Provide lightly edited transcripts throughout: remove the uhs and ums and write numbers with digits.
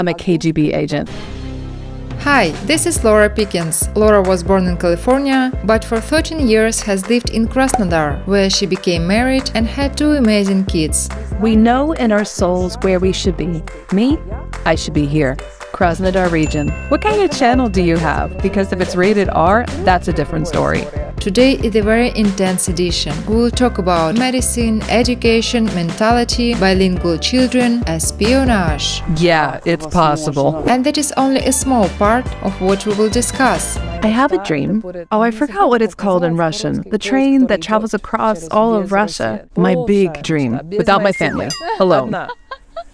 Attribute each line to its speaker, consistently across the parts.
Speaker 1: I'm a KGB agent.
Speaker 2: Hi, this is Laura Pickens. Laura was born in California, but for 13 years has lived in Krasnodar, where she became married and had two amazing kids.
Speaker 1: We know in our souls where we should be. Me, I should be here. Krasnodar region. What kind of channel do you have? Because if it's rated R, that's a different story.
Speaker 2: Today is a very intense edition. We will talk about medicine, education, mentality, bilingual children, espionage.
Speaker 1: Yeah, it's possible.
Speaker 2: And that is only a small part of what we will discuss.
Speaker 1: I have a dream. Oh, I forgot what it's called in Russian. The train that travels across all of Russia. My big dream. Without my family. Alone.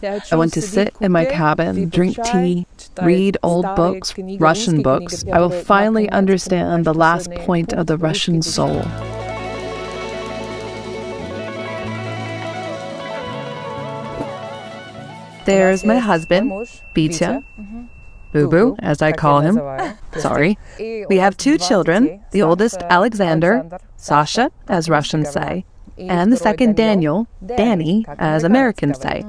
Speaker 1: I want to sit in my cabin, drink tea, read old books, Russian books. I will finally understand the last point of the Russian soul. There's my husband, Bitya, Boo-Boo, as I call him. Sorry. We have two children, the oldest Alexander, Sasha, as Russians say, and the second Daniel, Danny, as Americans say.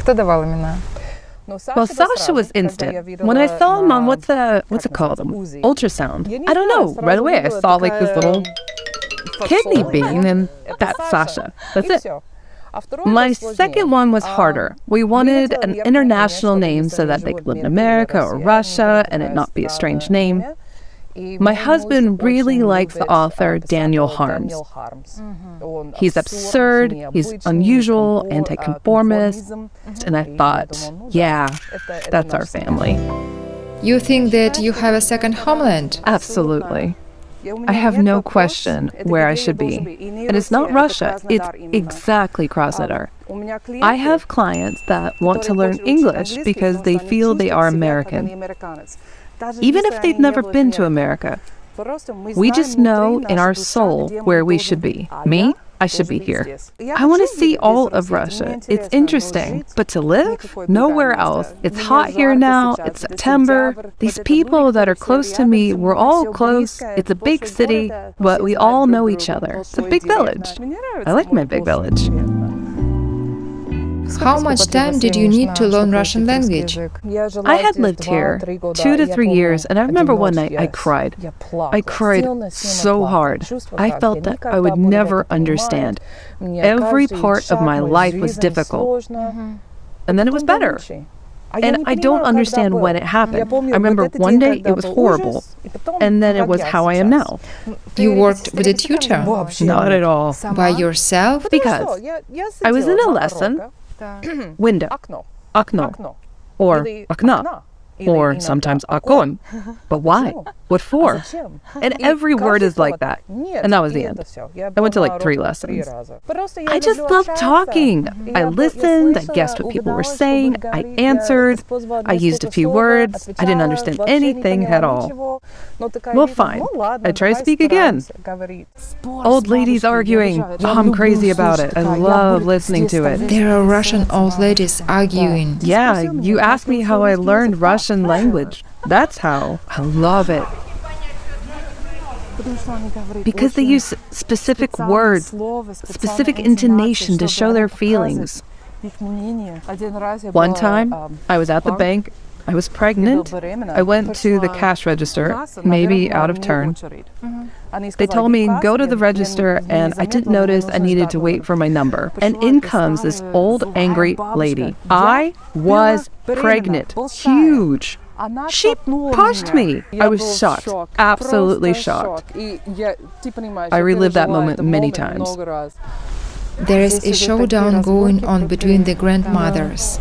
Speaker 1: Well, Sasha was instant. When I saw him on what's it called? Ultrasound. I don't know. Right away, I saw like this little kidney bean, and that's Sasha. That's it. My second one was harder. We wanted an international name so that they could live in America or Russia and it not be a strange name. My husband really likes the author Daniel Harms. He's absurd, he's unusual, anti-conformist, and I thought, yeah, that's our family.
Speaker 2: You think that you have a second homeland?
Speaker 1: Absolutely. I have no question where I should be. And it's not Russia, it's exactly Krasnodar. I have clients that want to learn English because they feel they are American. Even if they've never been to America, we just know in our soul where we should be. Me, I should be here. I want to see all of Russia. It's interesting, but to live? Nowhere else. It's hot here now, it's September. These people that are close to me, we're all close. It's a big city, but we all know each other. It's a big village. I like my big village.
Speaker 2: How much time did you need to learn Russian language?
Speaker 1: I had lived here 2 to 3 years, and I remember one night I cried. I cried so hard. I felt that I would never understand. Every part of my life was difficult. And then it was better. And I don't understand when it happened. I remember one day it was horrible, and then it was how I am now.
Speaker 2: You worked with a tutor?
Speaker 1: Not at all.
Speaker 2: By yourself?
Speaker 1: Because I was in a lesson. Window, okno, or okna, or sometimes okon. But why? What for? And every word is like that. And that was the end. I went to like 3 lessons. I just loved talking. I listened, I guessed what people were saying, I answered, I used a few words, I didn't understand anything at all. Well, fine. I try to speak again. Old ladies arguing. Oh, I'm crazy about it. I love listening to it.
Speaker 2: There are Russian old ladies arguing.
Speaker 1: Yeah, you asked me how I learned Russian language. That's how. I love it. Because they use specific words, specific intonation to show their feelings. One time, I was at the bank. I was pregnant. I went to the cash register, maybe out of turn. They told me, go to the register, and I didn't notice I needed to wait for my number. And in comes this old, angry lady. I was pregnant. Huge. She pushed me. I was shocked. Absolutely shocked. I relived that moment many times.
Speaker 2: There is a showdown going on between the grandmothers.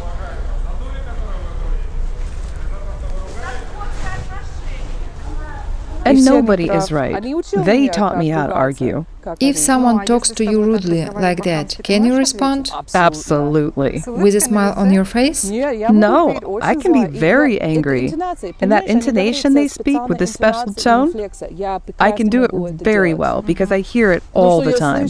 Speaker 1: And nobody is right. They taught me how to argue.
Speaker 2: If someone talks to you rudely like that, can you respond?
Speaker 1: Absolutely.
Speaker 2: With a smile on your face?
Speaker 1: No, I can be very angry. And that intonation they speak with a special tone, I can do it very well because I hear it all the time.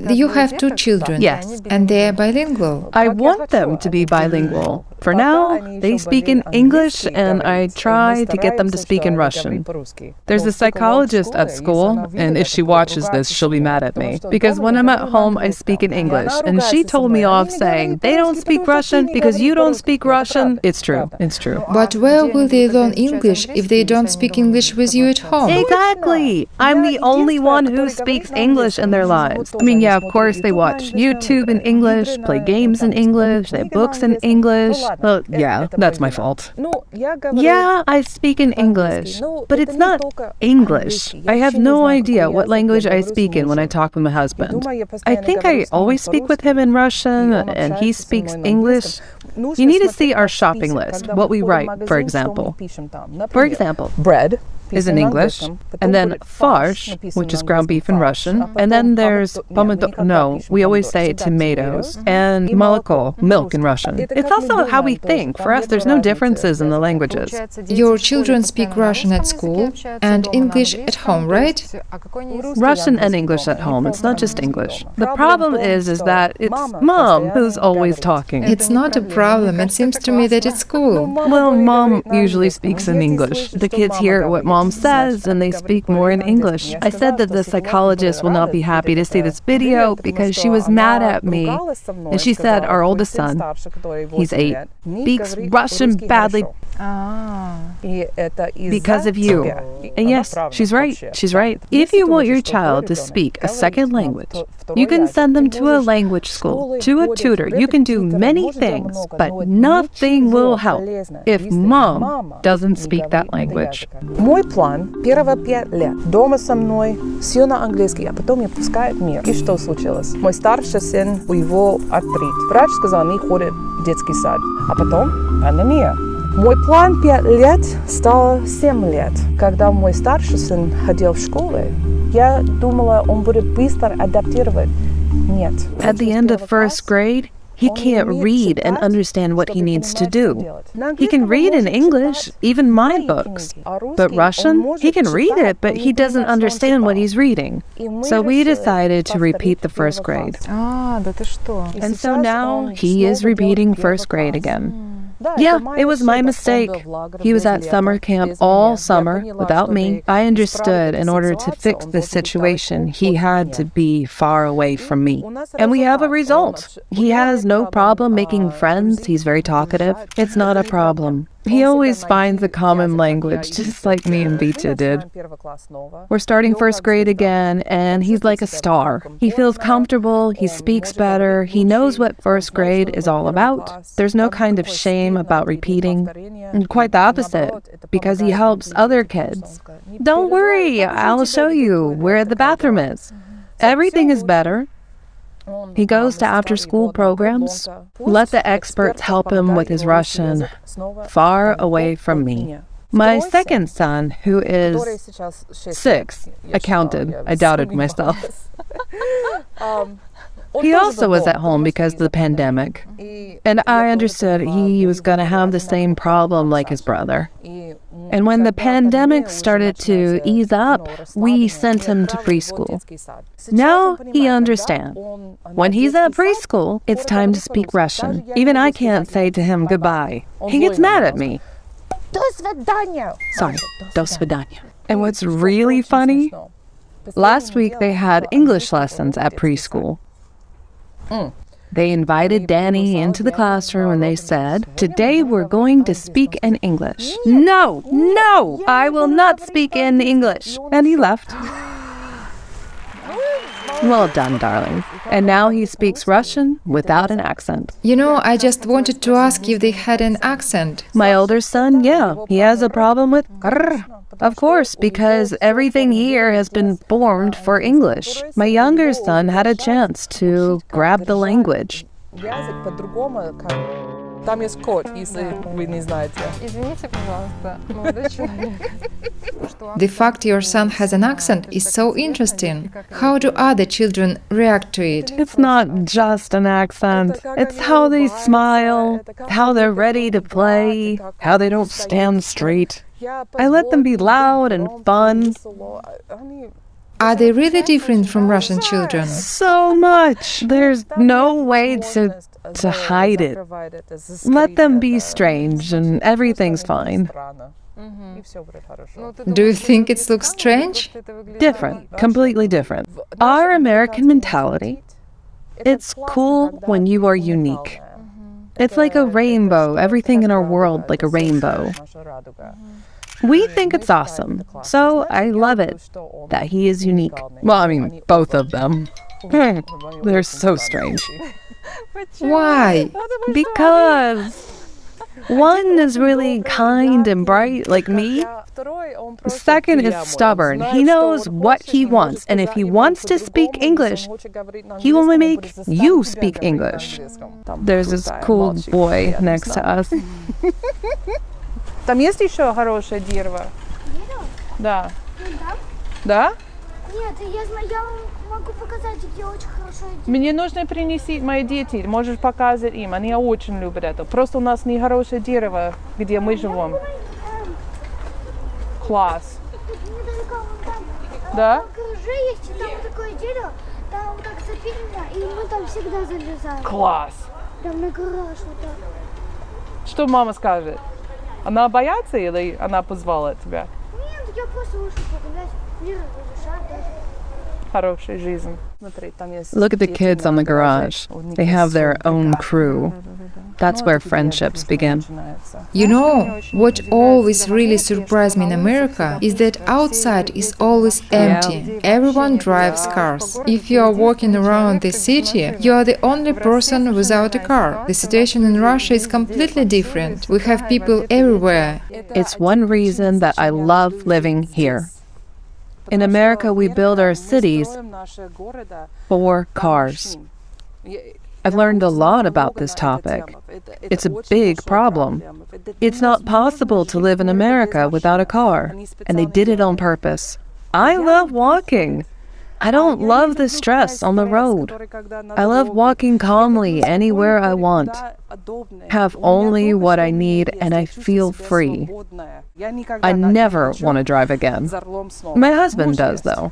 Speaker 2: You have 2 children.
Speaker 1: Yes.
Speaker 2: And they are bilingual.
Speaker 1: I want them to be bilingual. For now, they speak in English, and I try to get them to speak in Russian. There's a psychologist at school, and if she watches this, she'll be mad at me. Because when I'm at home, I speak in English, and she told me off saying, they don't speak Russian because you don't speak Russian. It's true. It's true.
Speaker 2: But where will they learn English if they don't speak English with you at home?
Speaker 1: Exactly. I'm the only one who speaks English in their lives. I mean, yeah, of course, they watch YouTube in English, play games in English, they have books in English. Well, yeah, that's my fault. Yeah, I speak in English, but it's not English. I have no idea what language I speak in when I talk with my husband. I think I always speak with him in Russian, and he speaks English. You need to see our shopping list, what we write, for example. For example, bread is in English, and then farsh, which is ground beef in Russian, and then there's we always say tomatoes, and молоко, milk in Russian. It's also how we think. For us, there's no differences in the languages.
Speaker 2: Your children speak Russian at school and English at home, right?
Speaker 1: Russian and English at home. It's not just English. The problem is that it's Mom who's always talking.
Speaker 2: It's not a problem. It seems to me that it's cool.
Speaker 1: Well, Mom usually speaks in English. The kids hear what Mom says, and they speak more in English. I said that the psychologist will not be happy to see this video because she was mad at me. And she said our oldest son, he's 8, speaks Russian badly because of you. And yes, she's right. She's right. If you want your child to speak a second language, you can send them to a language school, to a tutor. You can do many things, but nothing will help if Mom doesn't speak that language.
Speaker 3: Мой план первые 5 лет. Дома со мной, все на английский, а потом меня пускают в мир. И что случилось? Мой старший сын, у него артрит. Врач сказал, не ходит в детский сад. А потом пандемия. Мой план 5 лет стал 7 лет. Когда мой старший сын ходил в школу, я думала, он будет быстро адаптировать. Нет.
Speaker 1: At the end of first grade, he can't read and understand what he needs to do. He can read in English, even my books. But Russian, he can read it, but he doesn't understand what he's reading. So we decided to repeat the first grade. And so now he is repeating first grade again. Yeah, it was my mistake. He was at summer camp all summer without me. I understood in order to fix this situation, he had to be far away from me. And we have a result. He has no problem making friends. He's very talkative. It's not a problem. He always finds a common language, just like me and Vita did. We're starting first grade again, and he's like a star. He feels comfortable, he speaks better, he knows what first grade is all about. There's no kind of shame about repeating, and quite the opposite, because he helps other kids. Don't worry, I'll show you where the bathroom is. Everything is better. He goes to after-school programs. Let the experts help him with his Russian, far away from me. My second son, who is 6, I counted. I doubted myself. He also was at home because of the pandemic. And I understood he was going to have the same problem like his brother. And when the pandemic started to ease up, we sent him to preschool. Now he understands. When he's at preschool, it's time to speak Russian. Even I can't say to him goodbye. He gets mad at me. Sorry, до свидания. And what's really funny? Last week they had English lessons at preschool. They invited Danny into the classroom and they said, "Today we're going to speak in English." No, I will not speak in English. And he left. Well done, darling. And now he speaks Russian without an accent.
Speaker 2: You know, I just wanted to ask if they had an accent.
Speaker 1: My older son, yeah, he has a problem with grr. Of course, because everything here has been formed for English. My younger son had a chance to grab the language.
Speaker 3: Там есть код, если вы не знаете.
Speaker 4: Извините, пожалуйста, молодой человек.
Speaker 2: The fact your son has an accent is so interesting. How do other children react to it?
Speaker 1: It's not just an accent. It's how they smile, how they're ready to play, how they don't stand straight. I let them be loud and fun.
Speaker 2: Are they really different from Russian children?
Speaker 1: So much. There's no way to hide it. Let them be strange and everything's fine.
Speaker 2: Do you think it looks strange?
Speaker 1: Different, completely different. Our American mentality, it's cool when you are unique. It's like a rainbow, everything in our world like a rainbow. We think it's awesome, so I love it that he is unique. Well, I mean, both of them. They're so strange.
Speaker 2: Why?
Speaker 1: Because one is really kind and bright, like me. Second is stubborn. He knows what he wants, and if he wants to speak English, he will make you speak English. There's this cool boy next to us.
Speaker 3: Там есть еще хорошее дерево? Да. Да?
Speaker 5: Нет, я могу показать, где очень хорошее дерево.
Speaker 3: Мне нужно принести мои дети, можешь показать им, они очень любят это. Просто у нас не хорошее дерево, где мы живем. Класс.
Speaker 5: Недалеко вон там.
Speaker 3: Да?
Speaker 5: В гараже есть, и там такое дерево, там вот так запилено, и мы там всегда залезаем.
Speaker 3: Класс.
Speaker 5: Там на гараж вот так.
Speaker 3: Что мама скажет? Она боится или она позвала тебя?
Speaker 5: Нет, я просто вышел погулять, мир разрешает даже.
Speaker 3: Хорошая жизнь.
Speaker 1: Look at the kids on the garage. They have their own crew. That's where friendships begin.
Speaker 2: You know, what always really surprised me in America is that outside is always empty. Everyone drives cars. If you are walking around the city, you are the only person without a car. The situation in Russia is completely different. We have people everywhere.
Speaker 1: It's one reason that I love living here. In America, we build our cities for cars. I've learned a lot about this topic. It's a big problem. It's not possible to live in America without a car, and they did it on purpose. I love walking. I don't love the stress on the road. I love walking calmly anywhere I want, have only what I need, and I feel free. I never want to drive again. My husband does, though.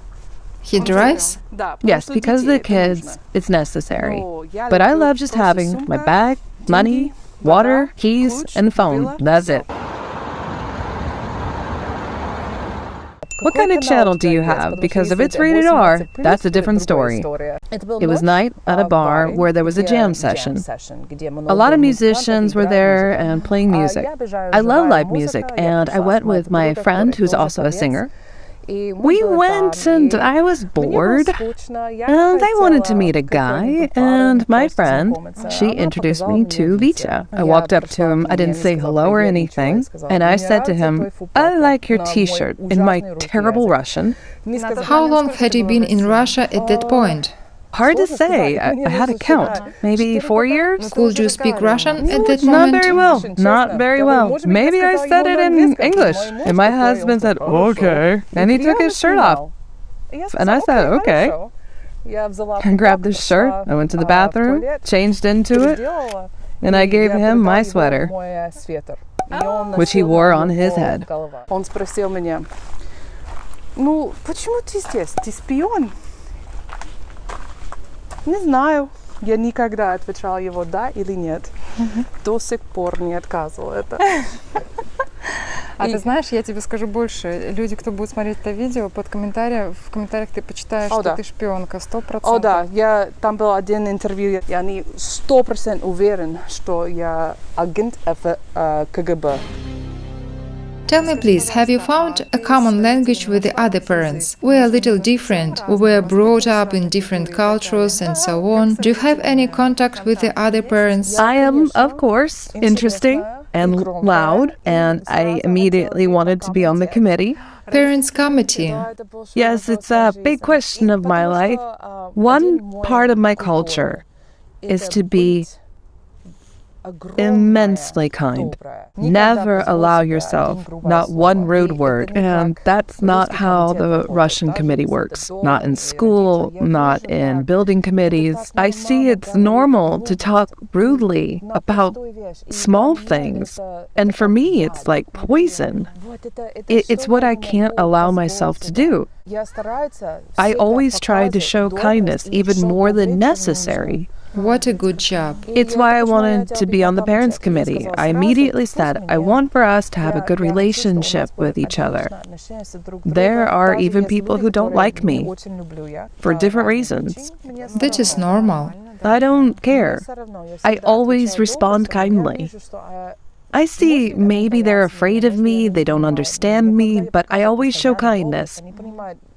Speaker 2: He drives?
Speaker 1: Yes, because of the kids, it's necessary. But I love just having my bag, money, water, keys, and phone. That's it. What kind of channel do you have? Because if it's rated R, that's a different story. It was night at a bar where there was a jam session. A lot of musicians were there and playing music. I love live music, and I went with my friend who's also a singer. We went and I was bored, and I wanted to meet a guy, and my friend, she introduced me to Vitya. I walked up to him, I didn't say hello or anything, and I said to him, I like your t-shirt, in my terrible Russian.
Speaker 2: How long had you been in Russia at that point?
Speaker 1: Hard to say. I had a count. Maybe 4 years?
Speaker 2: Could you speak Russian at that
Speaker 1: Not
Speaker 2: moment?
Speaker 1: very well. Not very well. Maybe I said it in English. And my husband said, okay. And he took his shirt off. And I said, okay. I grabbed his shirt. I went to the bathroom, changed into it, and I gave him my sweater, which he wore on his head.
Speaker 3: Он спросил меня, ну, почему ты здесь? Ты шпион? Не знаю. Я никогда отвечала его да или нет. До сих пор не отказывала это.
Speaker 4: А ты знаешь, я тебе скажу больше. Люди, кто будет смотреть это видео, в комментариях ты почитаешь, что ты шпионка, 100%.
Speaker 3: О, да. Там был один интервью, и они 100% уверен, что я агент КГБ.
Speaker 2: Tell me please, have you found a common language with the other parents? We are a little different. We were brought up in different cultures and so on. Do you have any contact with the other parents?
Speaker 1: I am, of course, interesting and loud, and I immediately wanted to be on the committee.
Speaker 2: Parents' committee.
Speaker 1: Yes, it's a big question of my life. One part of my culture is to be immensely kind. Never allow yourself not one rude word. And that's not how the Russian committee works. Not in school, not in building committees. I see it's normal to talk rudely about small things. And for me, it's like poison. It's what I can't allow myself to do. I always try to show kindness, even more than necessary.
Speaker 2: What a good job.
Speaker 1: It's why I wanted to be on the parents' committee. I immediately said, I want for us to have a good relationship with each other. There are even people who don't like me for different reasons.
Speaker 2: That is normal.
Speaker 1: I don't care. I always respond kindly. I see maybe they're afraid of me, they don't understand me, but I always show kindness.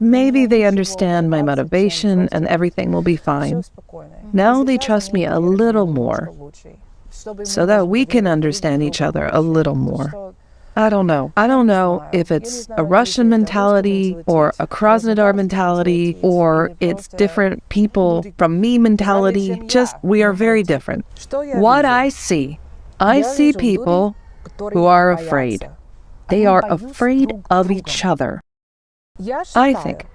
Speaker 1: Maybe they understand my motivation and everything will be fine. Now they trust me a little more, so that we can understand each other a little more. I don't know. I don't know if it's a Russian mentality or a Krasnodar mentality or it's different people from me mentality. Just, we are very different. What I see people who are afraid. They are afraid of each other. I think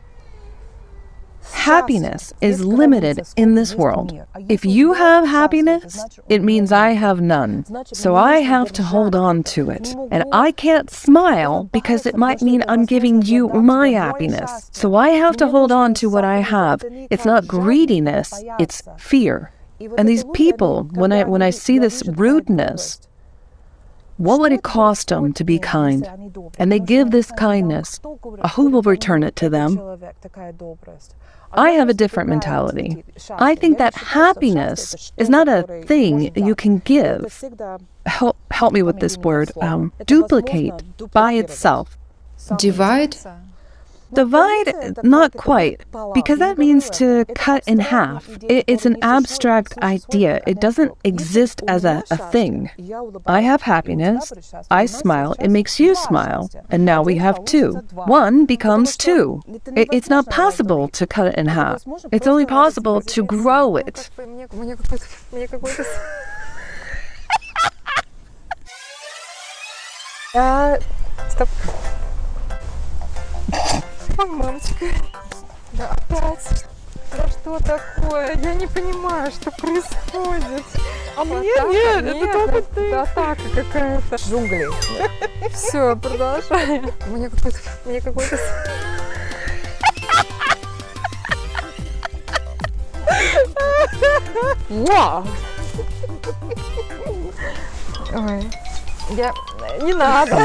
Speaker 1: happiness is limited in this world. If you have happiness, it means I have none. So I have to hold on to it. And I can't smile because it might mean I'm giving you my happiness. So I have to hold on to what I have. It's not greediness, it's fear. And these people, when I see this rudeness, what would it cost them to be kind? And they give this kindness. Who will return it to them? I have a different mentality. I think that happiness is not a thing you can give. Help me with this word. Duplicate by itself.
Speaker 2: Divide?
Speaker 1: Divide, not quite, because that means to cut in half. It's an abstract idea. It doesn't exist as a thing. I have happiness. I smile. It makes you smile. And now we have two. One becomes two. It's not possible to cut it in half. It's only possible to grow it.
Speaker 4: Стоп. Мамочка, да опять, да что такое? Я не понимаю, что происходит.
Speaker 3: Нет, это только ты.
Speaker 4: Это атака какая-то.
Speaker 3: Джунгли.
Speaker 4: Все, продолжаем. Мне какой-то... Ой, не надо.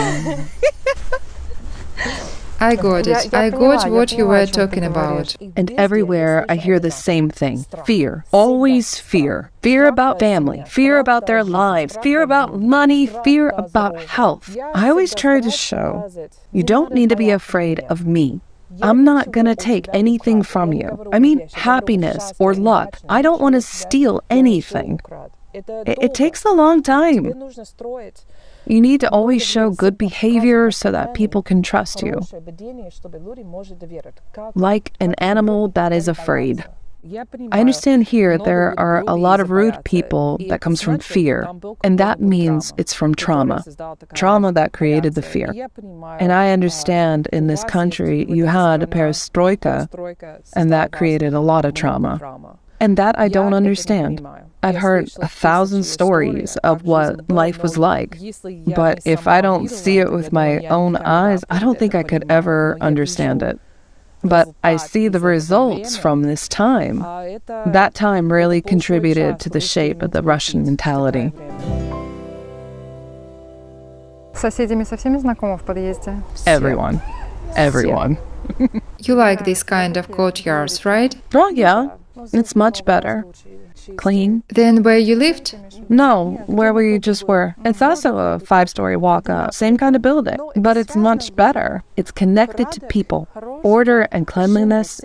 Speaker 2: I got it. I got what you were talking about.
Speaker 1: And everywhere I hear the same thing. Fear. Always fear. Fear about family. Fear about their lives. Fear about money. Fear about health. I always try to show you don't need to be afraid of me. I'm not going to take anything from you. I mean, happiness or luck. I don't want to steal anything. It takes a long time. You need to always show good behavior so that people can trust you. Like an animal that is afraid. I understand here there are a lot of rude people that comes from fear, and that means it's from trauma. Trauma that created the fear. And I understand in this country you had a perestroika, and that created a lot of trauma. And that I don't understand. I've heard 1,000 stories of what life was like, but if I don't see it with my own eyes, I don't think I could ever understand it. But I see the results from this time. That time really contributed to the shape of the Russian mentality.
Speaker 4: С соседями со всеми знакома в подъезде?
Speaker 1: Everyone. Everyone.
Speaker 2: You like this kind of courtyards, right?
Speaker 1: Oh, yeah. It's much better. Clean.
Speaker 2: Then where you lived?
Speaker 1: No, where we just were. It's also a 5-story walk-up, same kind of building, but it's much better. It's connected to people. Order and cleanliness.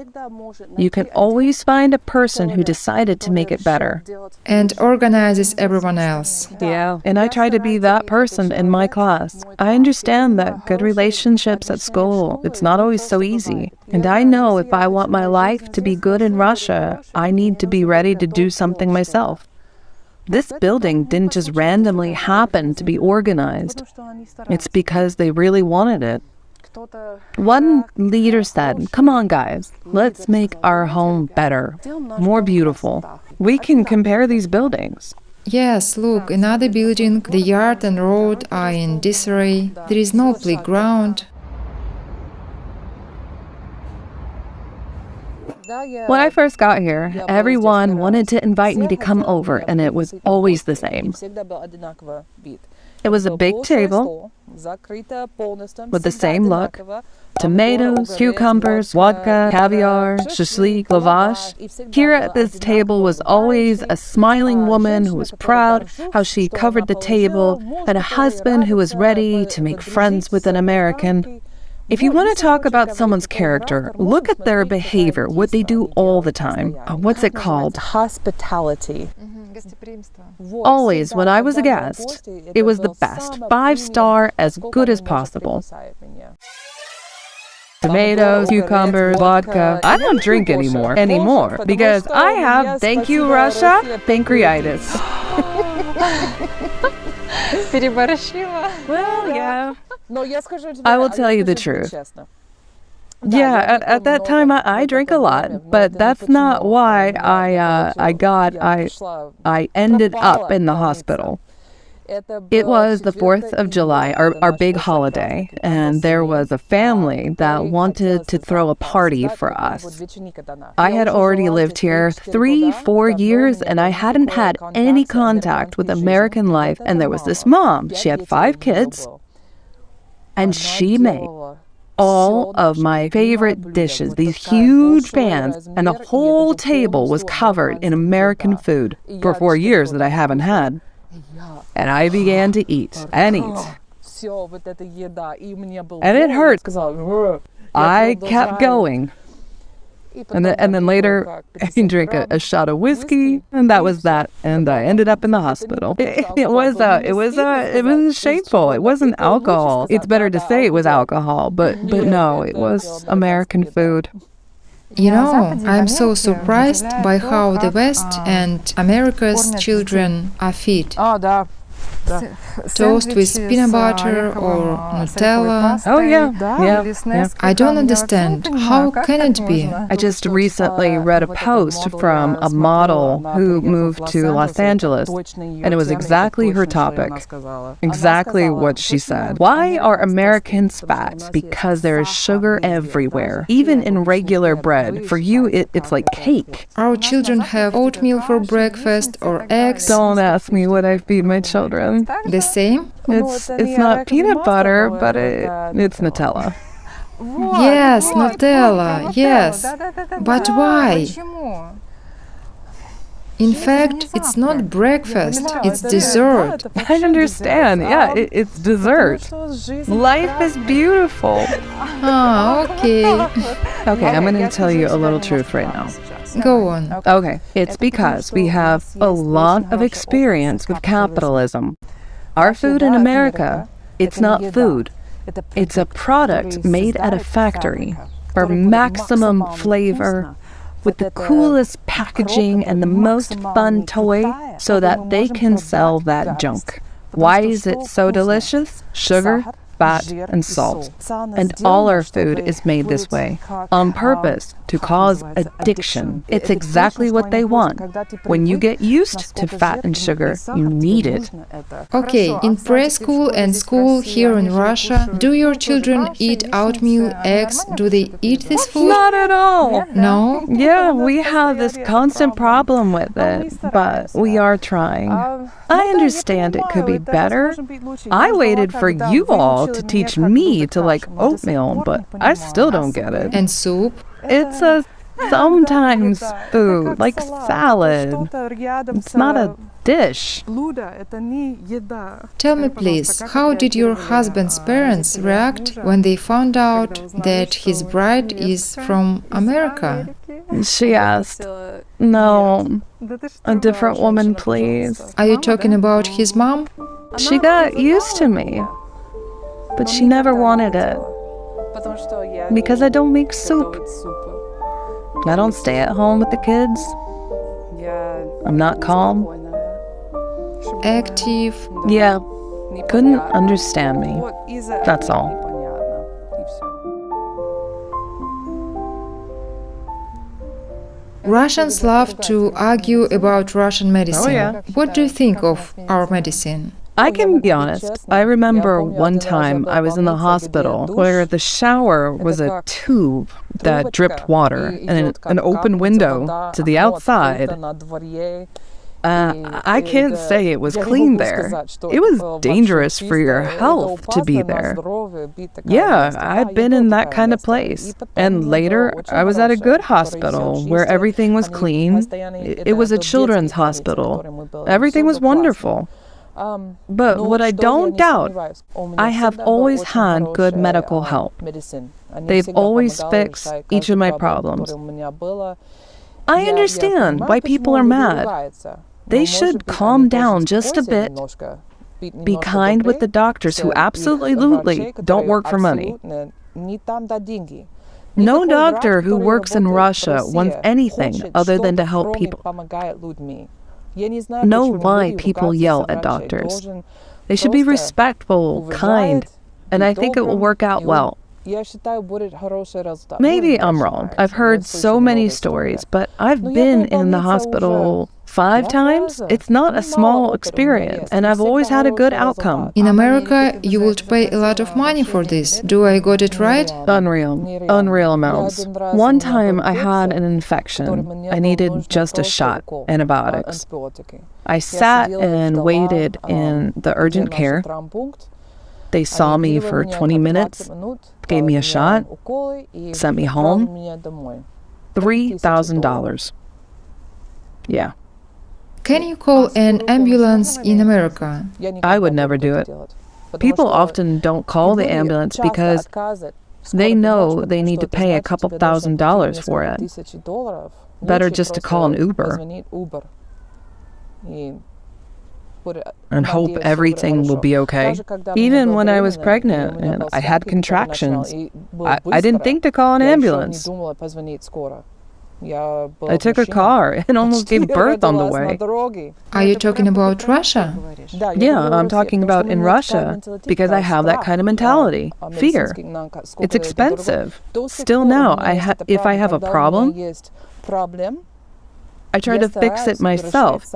Speaker 1: You can always find a person who decided to make it better.
Speaker 2: And organizes everyone else.
Speaker 1: Yeah, and I try to be that person in my class. I understand that good relationships at school, it's not always so easy. And I know if I want my life to be good in Russia, I need to be ready to do something myself. This building didn't just randomly happen to be organized. It's because they really wanted it. One leader said, "Come on, guys, let's make our home better, more beautiful. We can compare these buildings."
Speaker 2: Yes, look, another building, the yard and road are in disarray. There is no playground.
Speaker 1: When I first got here, everyone wanted to invite me to come over, and it was always the same. It was a big table with the same look. Tomatoes, cucumbers, vodka, caviar, shashlik, lavash. Here at this table was always a smiling woman who was proud how she covered the table, and a husband who was ready to make friends with an American. If you want to talk about someone's character, look at their behavior, what they do all the time. What's it called?
Speaker 3: Hospitality.
Speaker 1: Always, when I was a guest, it was the best. 5-star, as good as possible. Tomatoes, cucumbers, vodka. I don't drink anymore, because I have, thank you, Russia, pancreatitis. Well, yeah. I will tell you the truth. Yeah, at that time I drank a lot, but that's not why I ended up in the hospital. It was the 4th of July, our big holiday, and there was a family that wanted to throw a party for us. I had already lived here 3-4 years, and I hadn't had any contact with American life, and there was this mom. She had 5 kids, and she made all of my favorite dishes, these huge pans, and the whole table was covered in American food for 4 years that I haven't had. And I began to eat and eat. And it hurt. I kept going. And then later, I drank a shot of whiskey, and that was that. And I ended up in the hospital. It was shameful. It wasn't alcohol. It's better to say it was alcohol, but no, it was American food.
Speaker 2: You know, I'm so surprised by how the West and America's children are fed. Toast with peanut butter or Nutella.
Speaker 1: Oh, yeah.
Speaker 2: I don't understand. How can it be?
Speaker 1: I just recently read a post from a model who moved to Los Angeles, and it was exactly her topic. Exactly what she said. Why are Americans fat? Because there is sugar everywhere, even in regular bread. For you, it's like cake.
Speaker 2: Our children have oatmeal for breakfast or eggs.
Speaker 1: Don't ask me what I feed my children.
Speaker 2: The same?
Speaker 1: It's not peanut butter, but it's Nutella.
Speaker 2: Yes, Nutella, yes. But why? In fact, it's not breakfast, it's dessert.
Speaker 1: I understand, yeah, it's dessert. Life is beautiful.
Speaker 2: Okay.
Speaker 1: Okay, I'm going to tell you a little truth right now.
Speaker 2: Go on.
Speaker 1: Okay, it's because we have a lot of experience with capitalism. Our food in America, it's not food. It's a product made at a factory for maximum flavor, with the coolest packaging and the most fun toy, so that they can sell that junk. Why is it so delicious? Sugar, fat, and salt. And all our food is made this way, on purpose, to cause addiction. It's exactly what they want. When you get used to fat and sugar, you need it.
Speaker 2: Okay, in preschool and school here in Russia, do your children eat oatmeal, eggs? Do they eat this food?
Speaker 1: Not at all.
Speaker 2: No?
Speaker 1: Yeah, we have this constant problem with it, but we are trying. I understand it could be better. I waited for you all to teach me to like oatmeal, but I still don't get it.
Speaker 2: And soup?
Speaker 1: It's a sometimes food, like salad. It's not a dish.
Speaker 2: Tell me please, how did your husband's parents react when they found out that his bride is from America?
Speaker 1: She asked, "No, a different woman, please."
Speaker 2: Are you talking about his mom?
Speaker 1: She got used to me, but she never wanted it. Because I don't make soup. I don't stay at home with the kids. I'm not calm.
Speaker 2: active.
Speaker 1: Yeah, couldn't understand me. That's all.
Speaker 2: Russians love to argue about Russian medicine.
Speaker 1: Oh, yeah.
Speaker 2: What do you think of our medicine?
Speaker 1: I can be honest. I remember one time I was in the hospital where the shower was a tube that dripped water and an open window to the outside. I can't say it was clean there. It was dangerous for your health to be there. Yeah, I've been in that kind of place. And later, I was at a good hospital where everything was clean. It was a children's hospital. Everything was wonderful. But what I don't doubt, I have always had good medical help. They've always fixed each of my problems. I understand why people are mad. They should calm down just a bit. Be kind with the doctors who absolutely don't work for money. No doctor who works in Russia wants anything other than to help people. Know why people yell at doctors. They should be respectful, kind, and I think it will work out well. Maybe I'm wrong. I've heard so many stories, but I've been in the hospital 5 times. It's not a small experience, and I've always had a good outcome.
Speaker 2: In America, you would pay a lot of money for this. Do I got it right?
Speaker 1: Unreal amounts. One time I had an infection. I needed just a shot, antibiotics. I sat and waited in the urgent care. They saw me for 20 minutes, gave me a shot, sent me home. $3,000. Yeah.
Speaker 2: Can you call an ambulance in America?
Speaker 1: I would never do it. People often don't call the ambulance because they know they need to pay a couple $1,000s for it. Better just to call an Uber and hope everything will be okay. Even when I was pregnant and I had contractions, I didn't think to call an ambulance. I took a car and almost gave birth on the way.
Speaker 2: Are you talking about Russia?
Speaker 1: Yeah, I'm talking about in Russia because I have that kind of mentality, fear. It's expensive. Still now, if I have a problem, I try to fix it myself,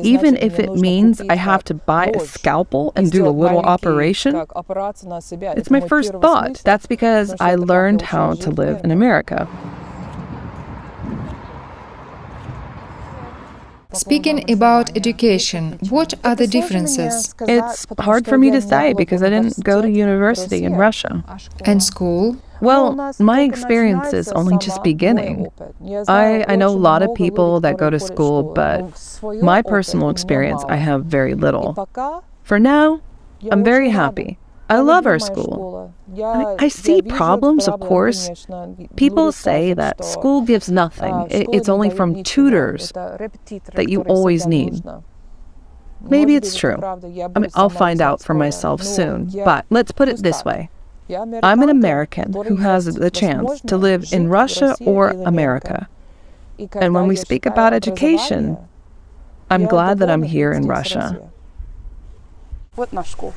Speaker 1: even if it means I have to buy a scalpel and do a little operation. It's my first thought. That's because I learned how to live in America.
Speaker 2: Speaking about education, what are the differences?
Speaker 1: It's hard for me to say because I didn't go to university in Russia.
Speaker 2: And school?
Speaker 1: Well, my experience is only just beginning. I know a lot of people that go to school, but my personal experience, I have very little. For now, I'm very happy. I love our school. I see problems, of course. People say that school gives nothing. It's only from tutors that you always need. Maybe it's true. I'll find out for myself soon. But let's put it this way. I'm an American who has the chance to live in Russia or America. And when we speak about education, I'm glad that I'm here in Russia.
Speaker 3: Вот наш школ.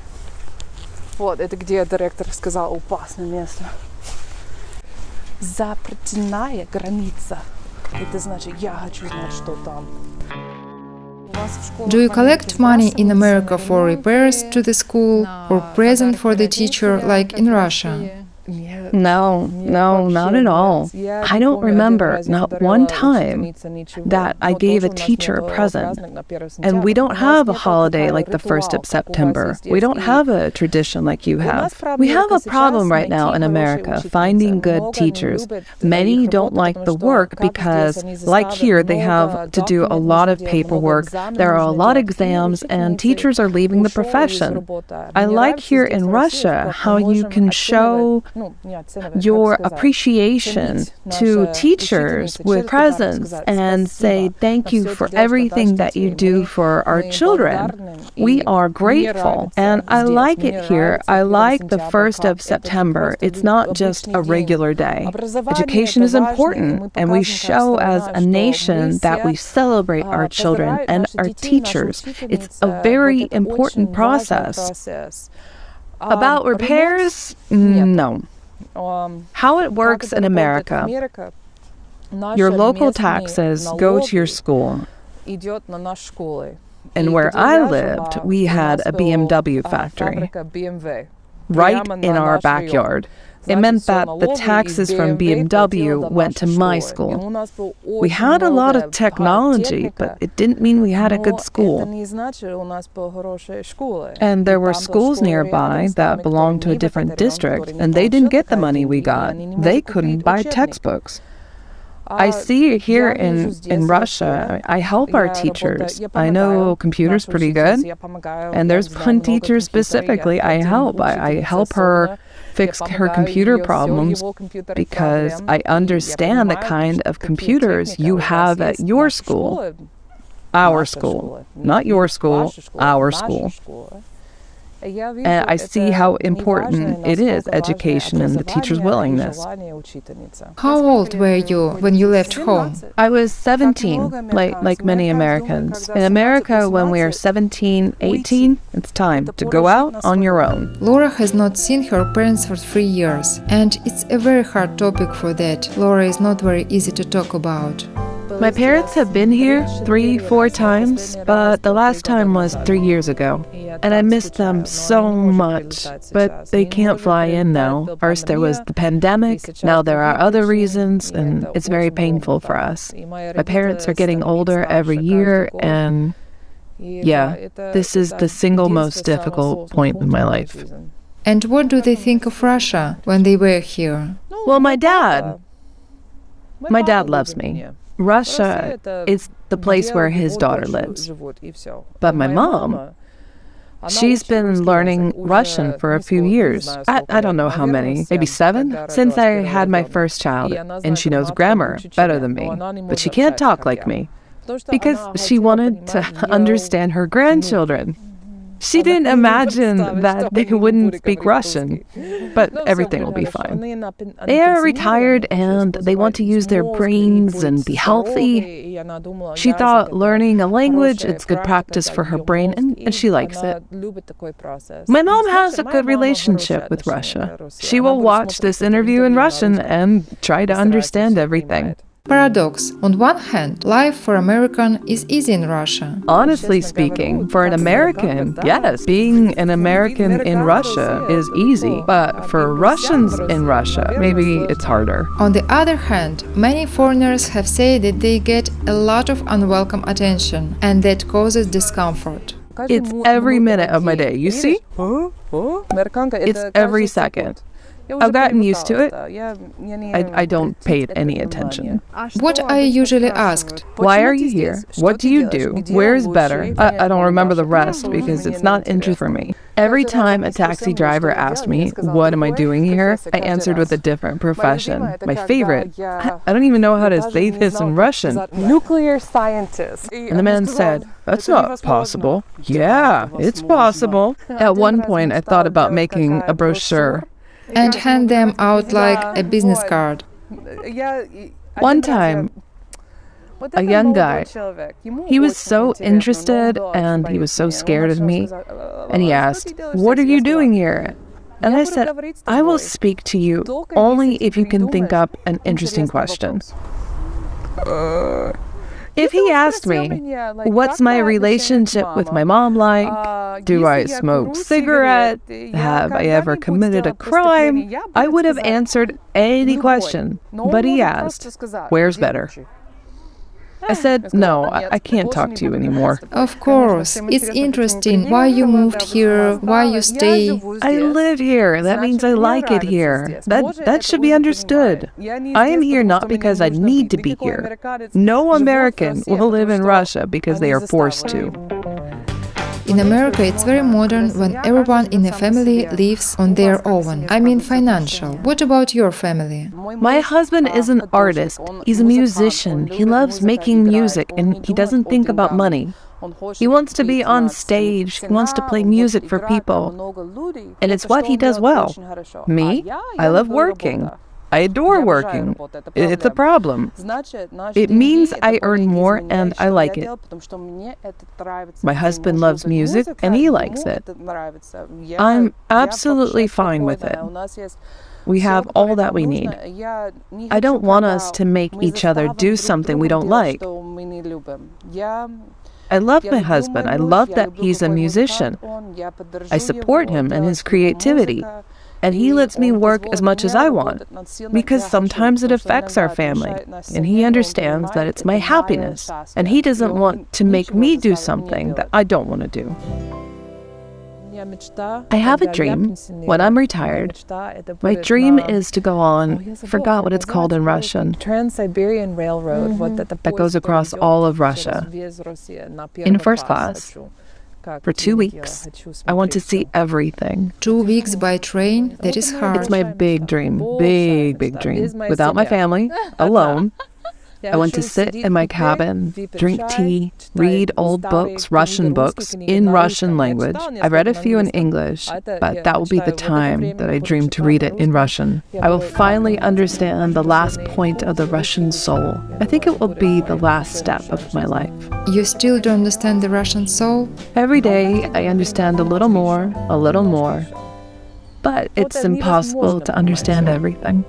Speaker 3: Вот, это где директор сказал опасное место. Запретная граница. Это значит, я хочу знать, что там.
Speaker 2: Do you collect money in America for repairs to the school or present for the teacher like in Russia?
Speaker 1: No, not at all. I don't remember not one time that I gave a teacher a present. And we don't have a holiday like the 1st of September. We don't have a tradition like you have. We have a problem right now in America, finding good teachers. Many don't like the work because, like here, they have to do a lot of paperwork. There are a lot of exams, and teachers are leaving the profession. I like here in Russia how you can show your appreciation to teachers with presents and say thank you for everything that you do for our children. We are grateful, and I like it here. I like the 1st of September. It's not just a regular day. Education is important, and we show as a nation that we celebrate our children and our teachers. It's a very important process. About repairs? No. How it works in America. Your local taxes go to your school. And where I lived, we had a BMW factory right in our backyard. It meant that the taxes from BMW went to my school. We had a lot of technology, but it didn't mean we had a good school. And there were schools nearby that belonged to a different district, and they didn't get the money we got. They couldn't buy textbooks. I see here in Russia, I help our teachers. I know computers pretty good, and there's one teacher specifically I help. I help her fix her computer problems because I understand the kind of computers you have at your school. Our school. Not your school, our school. And I see how important it is, education and the teacher's willingness.
Speaker 2: How old were you when you left home?
Speaker 1: I was 17, like many Americans. In America, when we are 17, 18, it's time to go out on your own.
Speaker 2: Laura has not seen her parents for 3 years, and it's a very hard topic for that. Laura is not very easy to talk about.
Speaker 1: My parents have been here 3-4 times, but the last time was 3 years ago. And I missed them so much, but they can't fly in now. First there was the pandemic, now there are other reasons, and it's very painful for us. My parents are getting older every year, and yeah, this is the single most difficult point in my life.
Speaker 2: And what do they think of Russia when they were here?
Speaker 1: Well, my dad loves me. Russia is the place where his daughter lives. But my mom, she's been learning Russian for a few years. I don't know how many, maybe 7, since I had my first child. And she knows grammar better than me. But she can't talk like me because she wanted to understand her grandchildren. She didn't imagine that they wouldn't speak Russian, but everything will be fine. They are retired and they want to use their brains and be healthy. She thought learning a language, it's good practice for her brain, and she likes it. My mom has a good relationship with Russia. She will watch this interview in Russian and try to understand everything.
Speaker 2: Paradox. On one hand, life for American is easy in Russia.
Speaker 1: Honestly speaking, for an American, yes, being an American in Russia is easy. But for Russians in Russia, maybe it's harder.
Speaker 2: On the other hand, many foreigners have said that they get a lot of unwelcome attention, and that causes discomfort.
Speaker 1: It's every minute of my day, you see? It's every second. I've gotten used to it. I don't pay it any attention.
Speaker 2: What are you usually asked?
Speaker 1: Why are you here? What do you do? Where is better? I don't remember the rest because it's not interesting for me. Every time a taxi driver asked me, what am I doing here? I answered with a different profession. My favorite. I don't even know how to say this in Russian.
Speaker 3: Nuclear scientist.
Speaker 1: And the man said, that's not possible. Yeah, it's possible. At one point, I thought about making a brochure
Speaker 2: and hand them out like a business card.
Speaker 1: One time, a young guy, he was so interested and he was so scared of me. And he asked, what are you doing here? And I said, I will speak to you only if you can think up an interesting question. If he asked me, what's my relationship with my mom like? Do I smoke cigarette? Have I ever committed a crime? I would have answered any question, but he asked, where's better? I said, no, I can't talk to you anymore.
Speaker 2: Of course. It's interesting why you moved here, why you stay.
Speaker 1: I live here. That means I like it here. That should be understood. I am here not because I need to be here. No American will live in Russia because they are forced to.
Speaker 2: In America, it's very modern when everyone in a family lives on their own. I mean financial. What about your family?
Speaker 1: My husband is an artist. He's a musician. He loves making music and he doesn't think about money. He wants to be on stage. He wants to play music for people. And it's what he does well. Me? I love working. I adore working. It's a problem. It means I earn more and I like it. My husband loves music and he likes it. I'm absolutely fine with it. We have all that we need. I don't want us to make each other do something we don't like. I love my husband. I love that he's a musician. I support him and his creativity. And he lets me work as much as I want, because sometimes it affects our family, and he understands that it's my happiness, and he doesn't want to make me do something that I don't want to do. I have a dream when I'm retired. My dream is to go on, I forgot what it's called in Russian,
Speaker 3: Trans-Siberian Railroad
Speaker 1: that goes across all of Russia, in first class. For 2 weeks. I want to see everything.
Speaker 2: 2 weeks by train? That is hard.
Speaker 1: It's my big dream, big dream. Without my family, alone. I want to sit in my cabin, drink tea, read old books, Russian books, in Russian language. I've read a few in English, but that will be the time that I dream to read it in Russian. I will finally understand the last point of the Russian soul. I think it will be the last step of my life.
Speaker 2: You still don't understand the Russian soul?
Speaker 1: Every day I understand a little more, but it's impossible to understand everything.